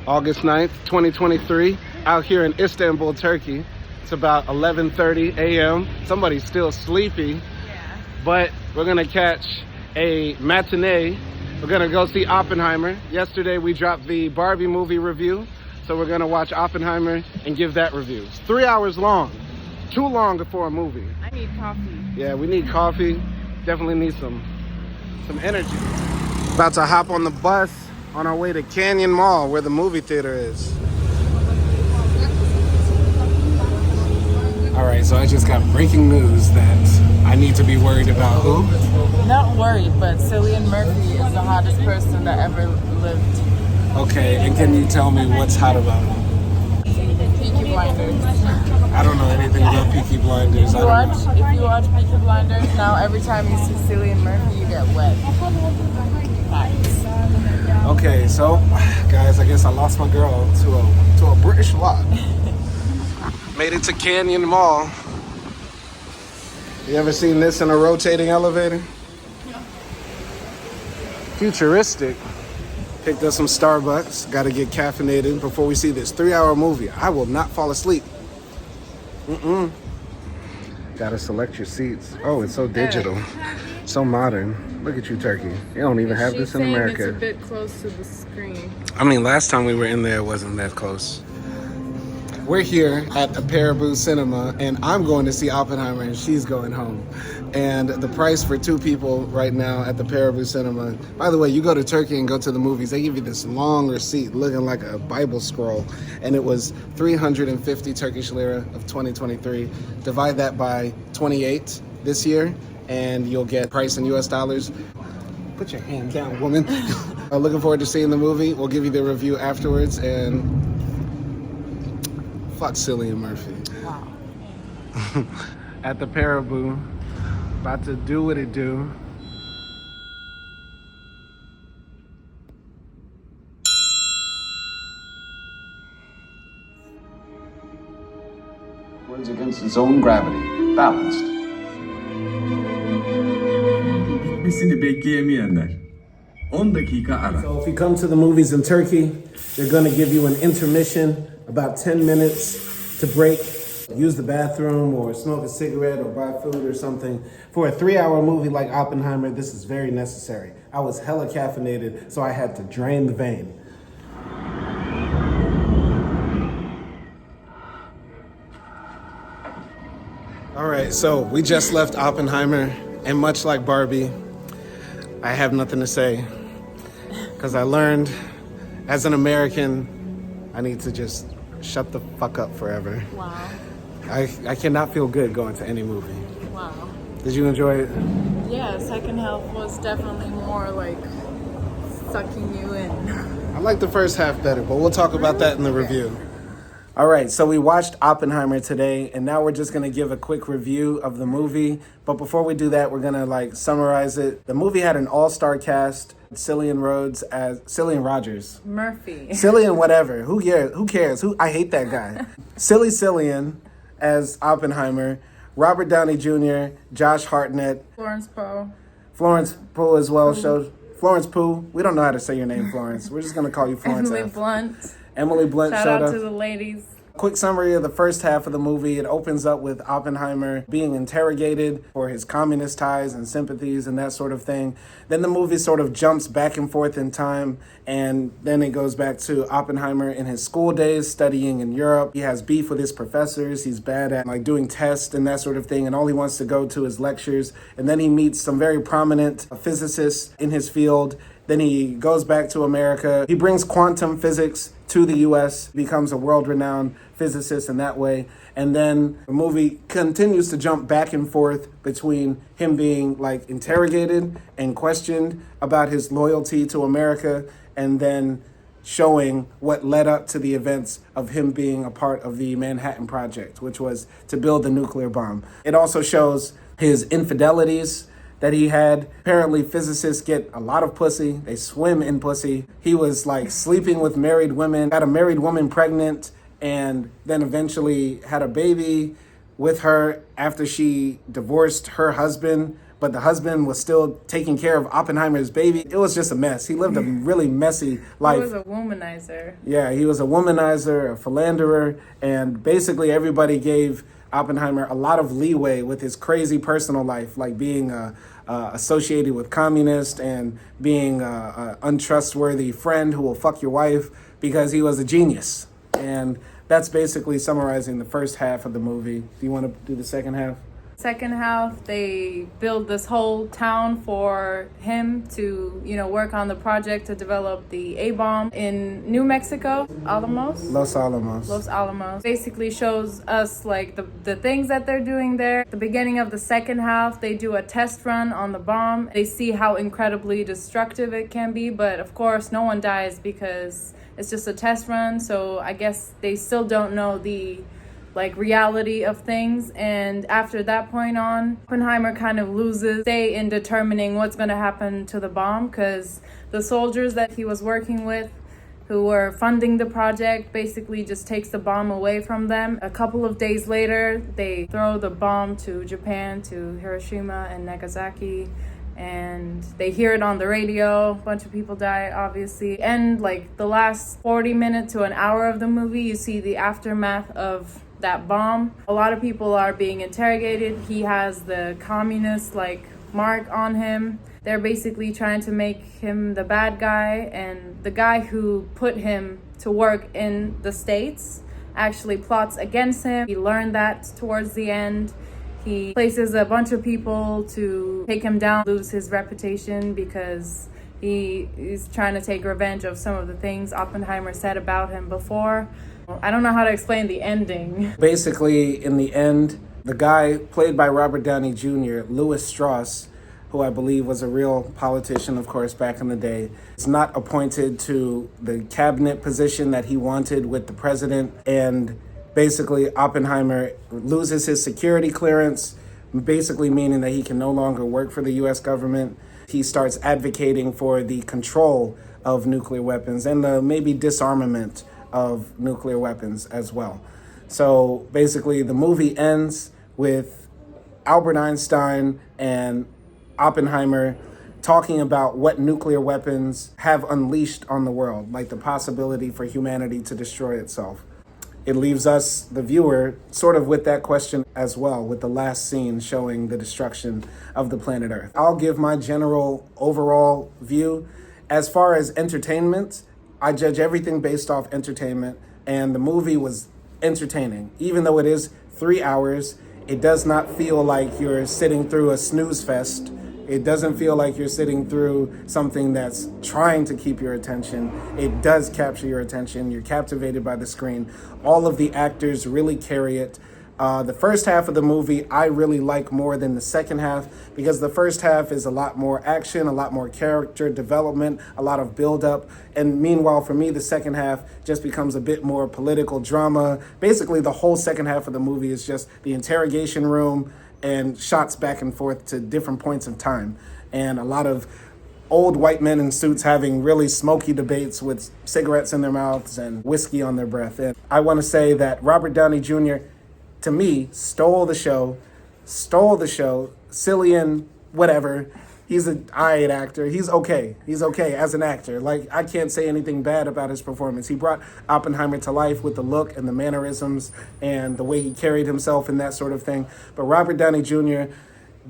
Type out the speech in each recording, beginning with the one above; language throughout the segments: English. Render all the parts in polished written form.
August 9th, 2023, out here in Istanbul, Turkey. It's about 11:30 a.m. Somebody's still sleepy, but we're gonna catch a matinee. We're gonna go see Oppenheimer. Yesterday we dropped the Barbie movie review, so we're gonna watch Oppenheimer and give that review. It's 3 hours long, too long for a movie. I need coffee. Yeah, we need coffee. Definitely need some energy. About to hop on the bus on our way to Canyon Mall, where the movie theater is. All right, so I just got breaking news that I need to be worried about who? Not worried, but Cillian Murphy is the hottest person that ever lived. Okay, and can you tell me what's hot about him? Peaky Blinders. I don't know anything about Peaky Blinders. If you watch Peaky Blinders, now every time you see Cillian Murphy, you get wet. Facts. Okay, so guys, I guess I lost my girl to a British lot. Made it to Canyon Mall. You ever seen this in a rotating elevator? Yeah. Futuristic. Picked up some Starbucks. Got to get caffeinated before we see this 3-hour movie. I will not fall asleep. Got to select your seats. Oh, it's so digital. So modern. Look at you, Turkey. You don't even have this in America. It's a bit close to the screen. I mean, last time we were in there, it wasn't that close. We're here at the Paraboo Cinema, and I'm going to see Oppenheimer, and she's going home. And the price for 2 people right now at the Paraboo Cinema. By the way, you go to Turkey and go to the movies, they give you this long receipt looking like a Bible scroll, and it was 350 Turkish lira of 2023. Divide that by 28 this year, and you'll get price in US dollars. Put your hand down, woman. Looking forward to seeing the movie. We'll give you the review afterwards, and fuck Cillian Murphy. Wow. At the Paraboo, about to do what it do. Words against its own gravity, balanced. Bitmesini bekleyemeyenler 10 dakika ara. So if you come to the movies in Turkey, they're gonna give you an intermission, about 10 minutes to break, use the bathroom or smoke a cigarette or buy food or something. For a 3-hour movie like Oppenheimer, this is very necessary. I was hella caffeinated, so I had to drain the vein. All right, so we just left Oppenheimer, and much like Barbie, I have nothing to say, because I learned as an American, I need to just shut the fuck up forever. Wow. I cannot feel good going to any movie. Wow. Did you enjoy it? Yeah, second half was definitely more like sucking you in. I like the first half better, but we'll talk about that in the review. All right, so we watched Oppenheimer today, and now we're just gonna give a quick review of the movie. But before we do that, we're gonna summarize it. The movie had an all-star cast. Cillian Rogers. Murphy. Cillian whatever. Who cares? I hate that guy. Cillian as Oppenheimer. Robert Downey Jr., Josh Hartnett. Florence Pugh as well. Florence Pugh. We don't know how to say your name, Florence. We're just going to call you Florence. Emily Blunt Shout showed out up. to the ladies. Quick summary of the first half of the movie. It opens up with Oppenheimer being interrogated for his communist ties and sympathies and that sort of thing. Then the movie sort of jumps back and forth in time, and then it goes back to Oppenheimer in his school days studying in Europe. He has beef with his professors. He's bad at doing tests and that sort of thing, and all he wants to go to is lectures. And then he meets some very prominent physicists in his field. Then he goes back to America. He brings quantum physics to the US, becomes a world-renowned physicist in that way. And then the movie continues to jump back and forth between him being interrogated and questioned about his loyalty to America, and then showing what led up to the events of him being a part of the Manhattan Project, which was to build the nuclear bomb. It also shows his infidelities that he had. Apparently physicists get a lot of pussy. They swim in pussy. He was sleeping with married women, got a married woman pregnant, and then eventually had a baby with her after she divorced her husband. but the husband was still taking care of Oppenheimer's baby. It was just a mess. He lived a really messy life. He was a womanizer. Yeah, he was a womanizer, a philanderer, and basically everybody gave Oppenheimer a lot of leeway with his crazy personal life, like being associated with communists and being an untrustworthy friend who will fuck your wife, because he was a genius. And that's basically summarizing the first half of the movie. Do you want to do the second half? Second half, they build this whole town for him to, work on the project to develop the A-bomb in New Mexico, Los Alamos. Los Alamos. Basically shows us like the things that they're doing there. At the beginning of the second half, they do a test run on the bomb. They see how incredibly destructive it can be, but of course no one dies because it's just a test run. So I guess they still don't know the reality of things. And after that point on, Oppenheimer kind of loses say in determining what's going to happen to the bomb, because the soldiers that he was working with who were funding the project basically just takes the bomb away from them. A couple of days later, they throw the bomb to Japan, to Hiroshima and Nagasaki, and they hear it on the radio. A bunch of people die, obviously. And the last 40 minutes to an hour of the movie, you see the aftermath of that bomb. A lot of people are being interrogated. He has the communist mark on him. They're basically trying to make him the bad guy, and the guy who put him to work in the States actually plots against him. He learned that towards the end. He places a bunch of people to take him down, lose his reputation, because he's trying to take revenge of some of the things Oppenheimer said about him before. I don't know how to explain the ending. Basically, in the end, the guy played by Robert Downey Jr., Louis Strauss, who I believe was a real politician, of course, back in the day, is not appointed to the cabinet position that he wanted with the president. And basically, Oppenheimer loses his security clearance, basically meaning that he can no longer work for the U.S. government. He starts advocating for the control of nuclear weapons and the maybe disarmament of nuclear weapons as well. So basically, the movie ends with Albert Einstein and Oppenheimer talking about what nuclear weapons have unleashed on the world, like the possibility for humanity to destroy itself. It leaves us, the viewer, sort of with that question as well, with the last scene showing the destruction of the planet Earth. I'll give my general overall view. As far as entertainment, I judge everything based off entertainment, and the movie was entertaining. Even though it is 3 hours, it does not feel like you're sitting through a snooze fest. It doesn't feel like you're sitting through something that's trying to keep your attention. It does capture your attention. You're captivated by the screen. All of the actors really carry it. The first half of the movie I really like more than the second half, because the first half is a lot more action, a lot more character development, a lot of build-up. And meanwhile, for me, the second half just becomes a bit more political drama. Basically, the whole second half of the movie is just the interrogation room and shots back and forth to different points of time. And a lot of old white men in suits having really smoky debates with cigarettes in their mouths and whiskey on their breath. And I want to say that Robert Downey Jr., to me, stole the show. Cillian, whatever. He's an alright actor. He's okay as an actor. I can't say anything bad about his performance. He brought Oppenheimer to life with the look and the mannerisms and the way he carried himself and that sort of thing. But Robert Downey Jr.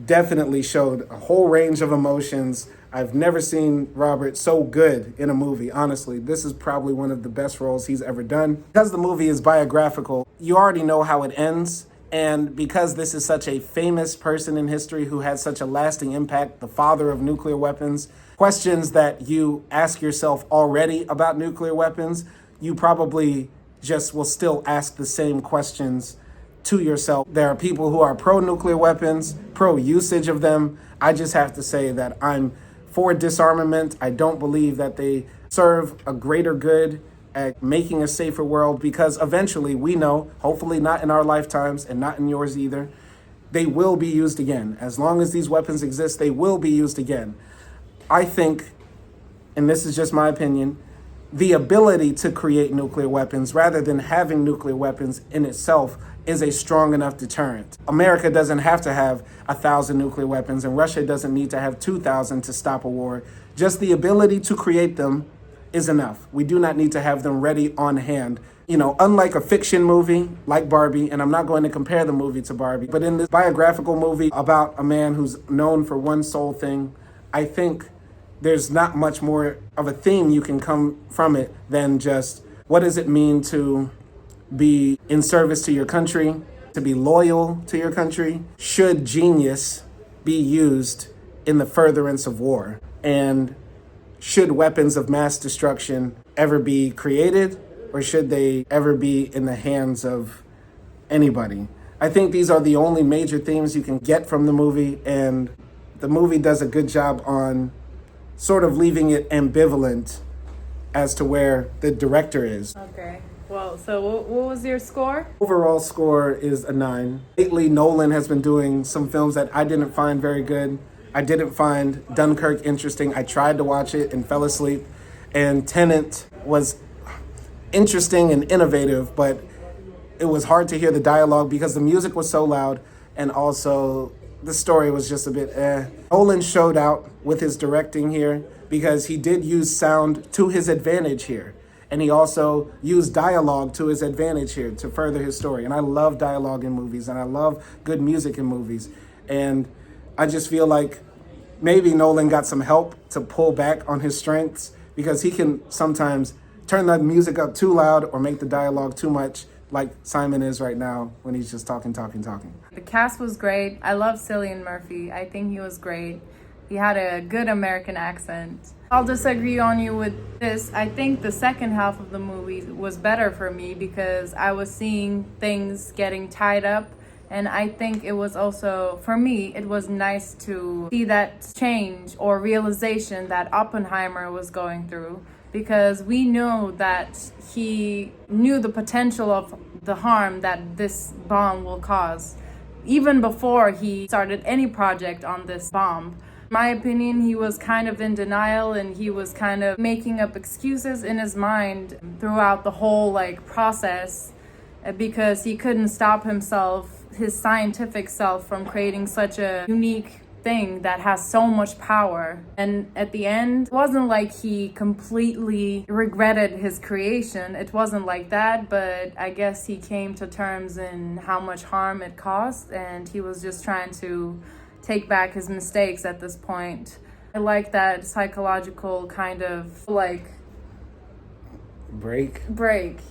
definitely showed a whole range of emotions. I've never seen Robert so good in a movie, honestly. This is probably one of the best roles he's ever done. Because the movie is biographical, you already know how it ends. And because this is such a famous person in history who had such a lasting impact, the father of nuclear weapons, questions that you ask yourself already about nuclear weapons, you probably just will still ask the same questions to yourself. There are people who are pro-nuclear weapons, pro-usage of them. I just have to say that I'm for disarmament. I don't believe that they serve a greater good at making a safer world, because eventually we know, hopefully not in our lifetimes and not in yours either, they will be used again. As long as these weapons exist, they will be used again. I think, and this is just my opinion, the ability to create nuclear weapons rather than having nuclear weapons in itself is a strong enough deterrent. America doesn't have to have 1,000 nuclear weapons, and Russia doesn't need to have 2,000 to stop a war. Just the ability to create them is enough. We do not need to have them ready on hand. You know, unlike a fiction movie like Barbie, and I'm not going to compare the movie to Barbie, but in this biographical movie about a man who's known for one sole thing, I think there's not much more of a theme you can come from it than just what does it mean to be in service to your country, to be loyal to your country? Should genius be used in the furtherance of war? And should weapons of mass destruction ever be created, or should they ever be in the hands of anybody? I think these are the only major themes you can get from the movie, and the movie does a good job on sort of leaving it ambivalent as to where the director is. Okay. Well, so what was your score? Overall score is a 9. Lately, Nolan has been doing some films that I didn't find very good. I didn't find Dunkirk interesting. I tried to watch it and fell asleep. And Tenet was interesting and innovative, but it was hard to hear the dialogue because the music was so loud, and also the story was just a bit eh. Nolan showed out with his directing here because he did use sound to his advantage here. And he also used dialogue to his advantage here to further his story. And I love dialogue in movies, and I love good music in movies. And I just feel like maybe Nolan got some help to pull back on his strengths, because he can sometimes turn the music up too loud or make the dialogue too much, like Simon is right now when he's just talking. The cast was great. I love Cillian Murphy. I think he was great. He had a good American accent. I'll disagree on you with this. I think the second half of the movie was better for me because I was seeing things getting tied up. And I think it was also, for me, it was nice to see that change or realization that Oppenheimer was going through, because we know that he knew the potential of the harm that this bomb will cause, even before he started any project on this bomb. In my opinion, he was kind of in denial, and he was kind of making up excuses in his mind throughout the whole process, because he couldn't stop himself, his scientific self, from creating such a unique thing that has so much power. And at the end, it wasn't like he completely regretted his creation. It wasn't like that, but I guess he came to terms in how much harm it caused, and he was just trying to take back his mistakes at this point. I like that psychological kind of break,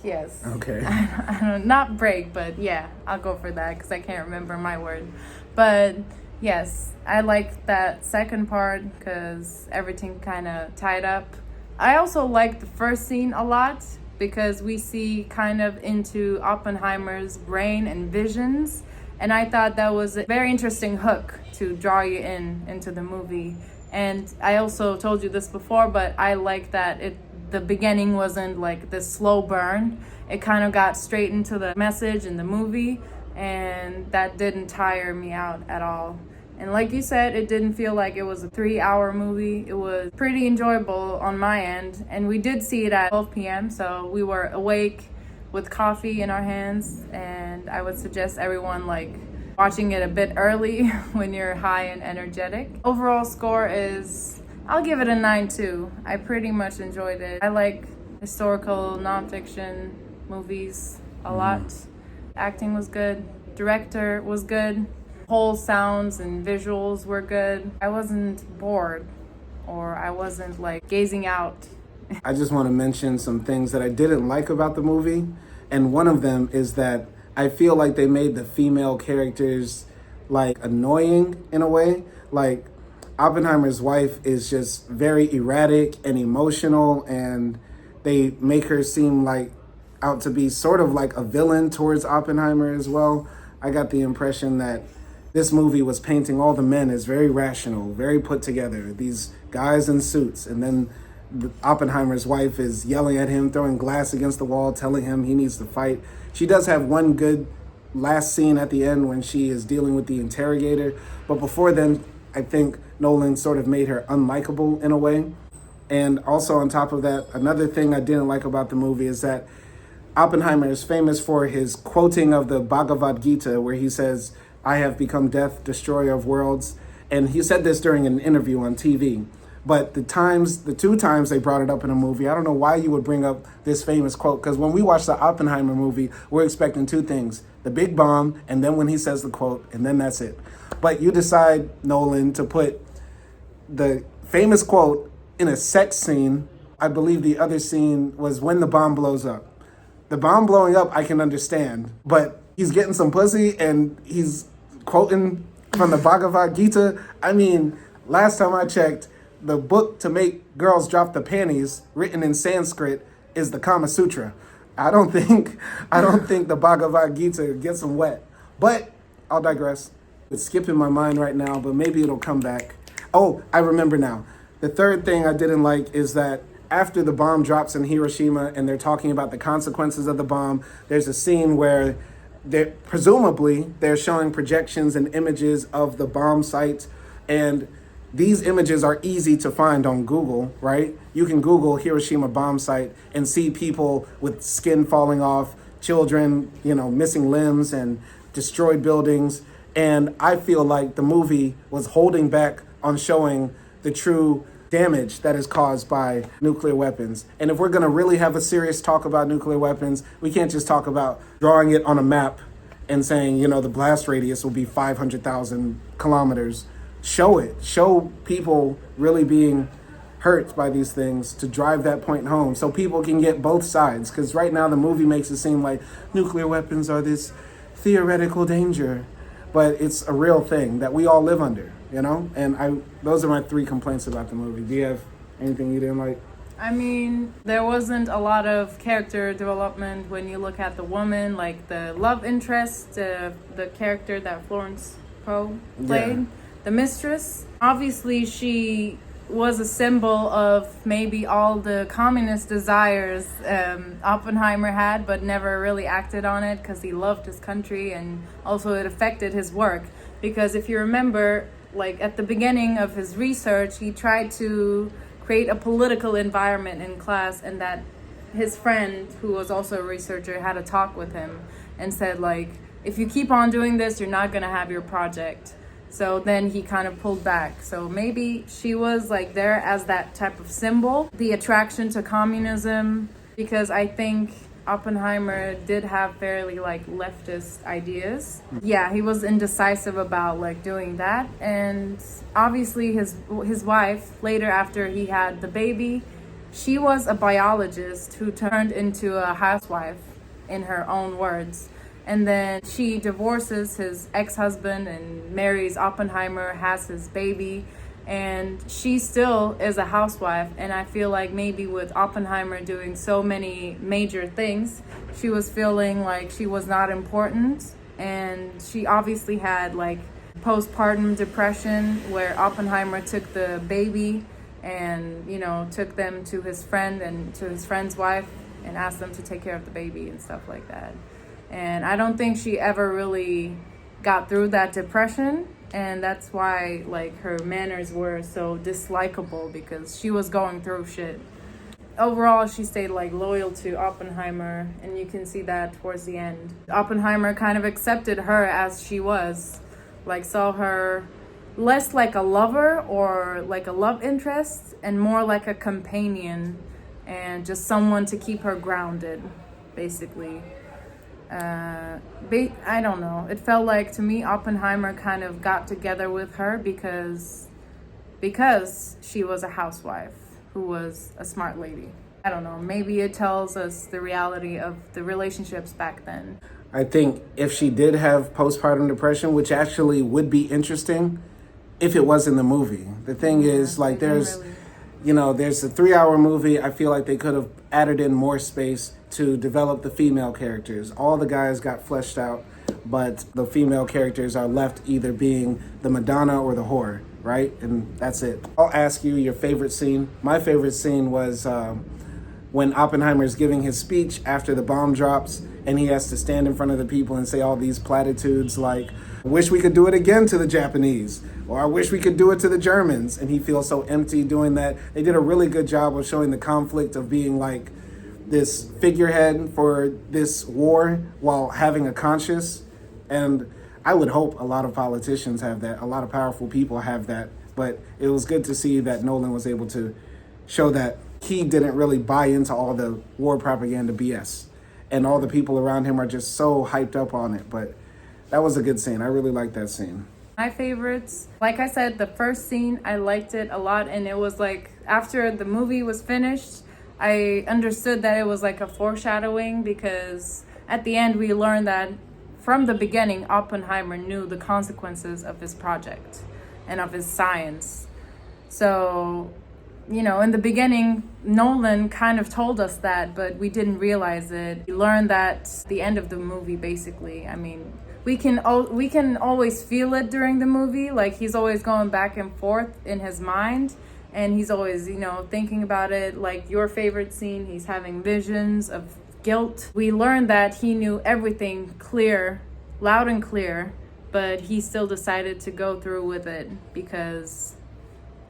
yes. Okay. I don't, not break, but yeah, I'll go for that because I can't remember my word. But yes, I like that second part because everything kind of tied up. I also like the first scene a lot because we see kind of into Oppenheimer's brain and visions. And I thought that was a very interesting hook to draw you into the movie. And I also told you this before, but I like that the beginning wasn't like this slow burn. It kind of got straight into the message in the movie, and that didn't tire me out at all. And like you said, it didn't feel like it was a 3-hour movie. It was pretty enjoyable on my end. And we did see it at 12 p.m., so we were awake with coffee in our hands. And I would suggest everyone watching it a bit early when you're high and energetic. Overall score is, I'll give it a 9 too. I pretty much enjoyed it. I like historical nonfiction movies a lot. Acting was good. Director was good. Whole sounds and visuals were good. I wasn't bored, or I wasn't gazing out. I just want to mention some things that I didn't like about the movie. And one of them is that I feel like they made the female characters annoying in a way. Oppenheimer's wife is just very erratic and emotional, and they make her seem out to be sort of like a villain towards Oppenheimer as well. I got the impression that this movie was painting all the men as very rational, very put together, these guys in suits, and then Oppenheimer's wife is yelling at him, throwing glass against the wall, telling him he needs to fight. She does have one good last scene at the end when she is dealing with the interrogator, but before then, I think Nolan sort of made her unlikable in a way. And also on top of that, another thing I didn't like about the movie is that Oppenheimer is famous for his quoting of the Bhagavad Gita, where he says, "I have become death, destroyer of worlds." And he said this during an interview on TV. But the 2 times they brought it up in a movie, I don't know why you would bring up this famous quote. Because when we watch the Oppenheimer movie, we're expecting 2 things: the big bomb, and then when he says the quote, and then that's it. But you decide, Nolan, to put the famous quote in a sex scene. I believe the other scene was when the bomb blows up. The bomb blowing up, I can understand, but he's getting some pussy and he's quoting from the Bhagavad Gita. I mean, last time I checked, the book to make girls drop the panties, written in Sanskrit, is the Kama Sutra. I don't think the Bhagavad Gita gets them wet, but I'll digress. It's skipping my mind right now, but maybe it'll come back. Oh, I remember now. The third thing I didn't like is that after the bomb drops in Hiroshima and they're talking about the consequences of the bomb, there's a scene where presumably they're showing projections and images of the bomb site, and these images are easy to find on Google, right? You can Google Hiroshima bomb site and see people with skin falling off, children, missing limbs and destroyed buildings. And I feel like the movie was holding back on showing the true damage that is caused by nuclear weapons. And if we're going to really have a serious talk about nuclear weapons, we can't just talk about drawing it on a map and saying, the blast radius will be 500,000 kilometers. Show it. Show people really being hurt by these things to drive that point home so people can get both sides. Because right now the movie makes it seem like nuclear weapons are this theoretical danger, but it's a real thing that we all live under. And those are my 3 complaints about the movie. Do you have anything you didn't like? I mean, there wasn't a lot of character development when you look at the woman, like the love interest, the character that Florence Pugh played, the mistress. Obviously, she was a symbol of maybe all the communist desires Oppenheimer had, but never really acted on it because he loved his country, and also it affected his work. Because if you remember, like at the beginning of his research, he tried to create a political environment in class, and that his friend, who was also a researcher, had a talk with him and said, like, if you keep on doing this, you're not going to have your project. So then he kind of pulled back. So maybe she was like there as that type of symbol, the attraction to communism, because I think Oppenheimer did have fairly like leftist ideas. Yeah, he was indecisive about like doing that. And obviously his wife, later after he had the baby, she was a biologist who turned into a housewife, in her own words. And then she divorces his ex-husband and marries Oppenheimer, has his baby, and she still is a housewife. And I feel like maybe with Oppenheimer doing so many major things, she was feeling like she was not important. And she obviously had like postpartum depression, where Oppenheimer took the baby and, took them to his friend and to his friend's wife and asked them to take care of the baby and stuff like that. And I don't think she ever really got through that depression. And that's why like her manners were so dislikable, because she was going through shit. Overall, she stayed like loyal to Oppenheimer, and you can see that towards the end. Oppenheimer kind of accepted her as she was, like saw her less like a lover or like a love interest and more like a companion and just someone to keep her grounded, basically. I don't know. It felt like to me Oppenheimer kind of got together with her because she was a housewife who was a smart lady. I don't know. Maybe it tells us the reality of the relationships back then. I think if she did have postpartum depression, which actually would be interesting if it was in the movie. The thing is, like, there's a 3-hour movie. I feel like they could have added in more space to develop the female characters. All the guys got fleshed out, but the female characters are left either being the Madonna or the whore, right? And that's it. I'll ask you your favorite scene. My favorite scene was when Oppenheimer's giving his speech after the bomb drops and he has to stand in front of the people and say all these platitudes like, I wish we could do it again to the Japanese, or I wish we could do it to the Germans. And he feels so empty doing that. They did a really good job of showing the conflict of being like this figurehead for this war while having a conscience. And I would hope a lot of politicians have that, a lot of powerful people have that. But it was good to see that Nolan was able to show that he didn't really buy into all the war propaganda BS. And all the people around him are just so hyped up on it. But that was a good scene. I really liked that scene. My favorites, like I said, the first scene, I liked it a lot. And it was like, after the movie was finished, I understood that it was like a foreshadowing, because at the end we learned that from the beginning, Oppenheimer knew the consequences of his project and of his science. So, you know, in the beginning, Nolan kind of told us that, but we didn't realize it. We learned that at the end of the movie, basically. I mean, we can always feel it during the movie. Like, he's always going back and forth in his mind, and he's always, you know, thinking about it. Like your favorite scene, he's having visions of guilt. We learned that he knew everything clear, loud and clear, but he still decided to go through with it because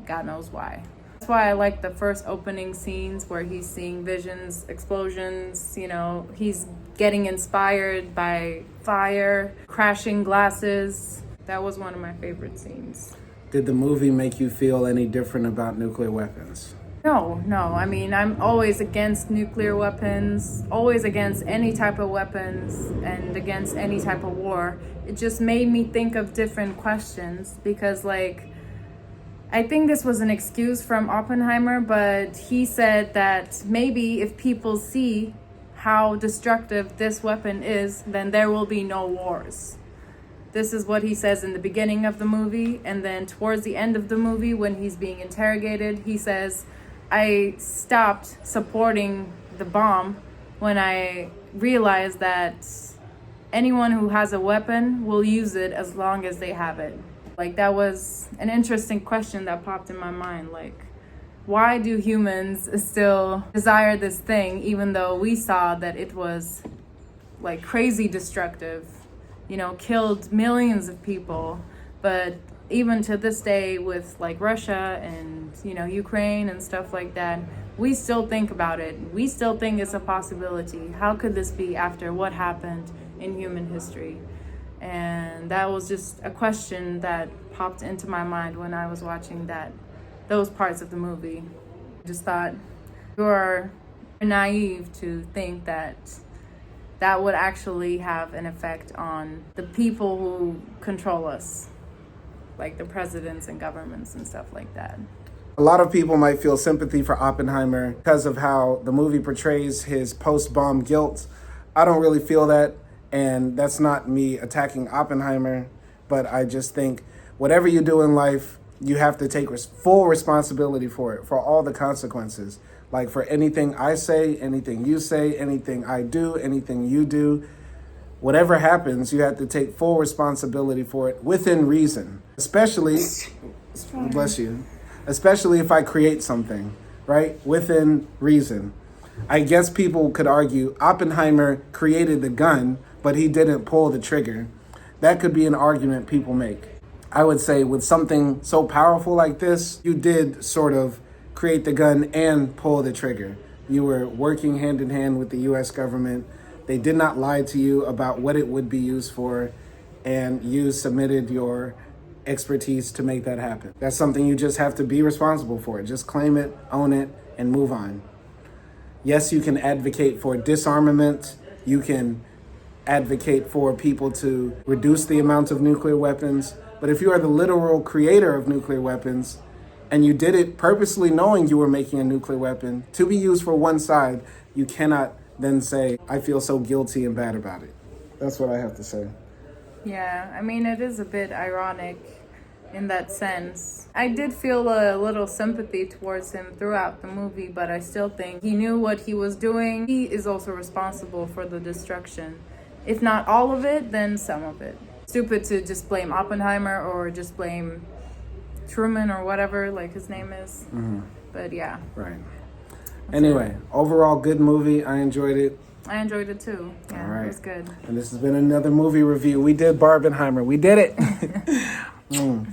God knows why. That's why I like the first opening scenes where he's seeing visions, explosions, you know, he's getting inspired by fire, crashing glasses. That was one of my favorite scenes. Did the movie make you feel any different about nuclear weapons? No. I mean, I'm always against nuclear weapons, always against any type of weapons and against any type of war. It just made me think of different questions because, like, I think this was an excuse from Oppenheimer, but he said that maybe if people see how destructive this weapon is, then there will be no wars. This is what he says in the beginning of the movie, and then towards the end of the movie when he's being interrogated, he says, I stopped supporting the bomb when I realized that anyone who has a weapon will use it as long as they have it. Like, that was an interesting question that popped in my mind. Like, why do humans still desire this thing even though we saw that it was like crazy destructive, you know, killed millions of people? But even to this day with like Russia and, you know, Ukraine and stuff like that, we still think about it. We still think it's a possibility. How could this be after what happened in human history? And that was just a question that popped into my mind when I was watching those parts of the movie. I just thought, you're naive to think that that would actually have an effect on the people who control us, like the presidents and governments and stuff like that. A lot of people might feel sympathy for Oppenheimer because of how the movie portrays his post-bomb guilt. I don't really feel that, and that's not me attacking Oppenheimer, but I just think whatever you do in life, you have to take full responsibility for it, for all the consequences. Like for anything I say, anything you say, anything I do, anything you do, whatever happens, you have to take full responsibility for it within reason. Especially, bless you, especially if I create something, right? Within reason. I guess people could argue Oppenheimer created the gun, but he didn't pull the trigger. That could be an argument people make. I would say with something so powerful like this, you did sort of create the gun and pull the trigger. You were working hand in hand with the US government. They did not lie to you about what it would be used for, and you submitted your expertise to make that happen. That's something you just have to be responsible for. Just claim it, own it, and move on. Yes, you can advocate for disarmament. You can advocate for people to reduce the amount of nuclear weapons. But if you are the literal creator of nuclear weapons, and you did it purposely knowing you were making a nuclear weapon to be used for one side, you cannot then say, I feel so guilty and bad about it. That's what I have to say. Yeah, I mean, it is a bit ironic in that sense. I did feel a little sympathy towards him throughout the movie, but I still think he knew what he was doing. He is also responsible for the destruction. If not all of it, then some of it. Stupid to just blame Oppenheimer or just blame Truman or whatever, like his name is. Mm-hmm. But yeah. Right. Anyway, overall good movie. I enjoyed it. I enjoyed it too. Yeah, All right. It was good. And this has been another movie review. We did Barbenheimer. We did it.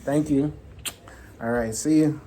Thank you. All right. See you.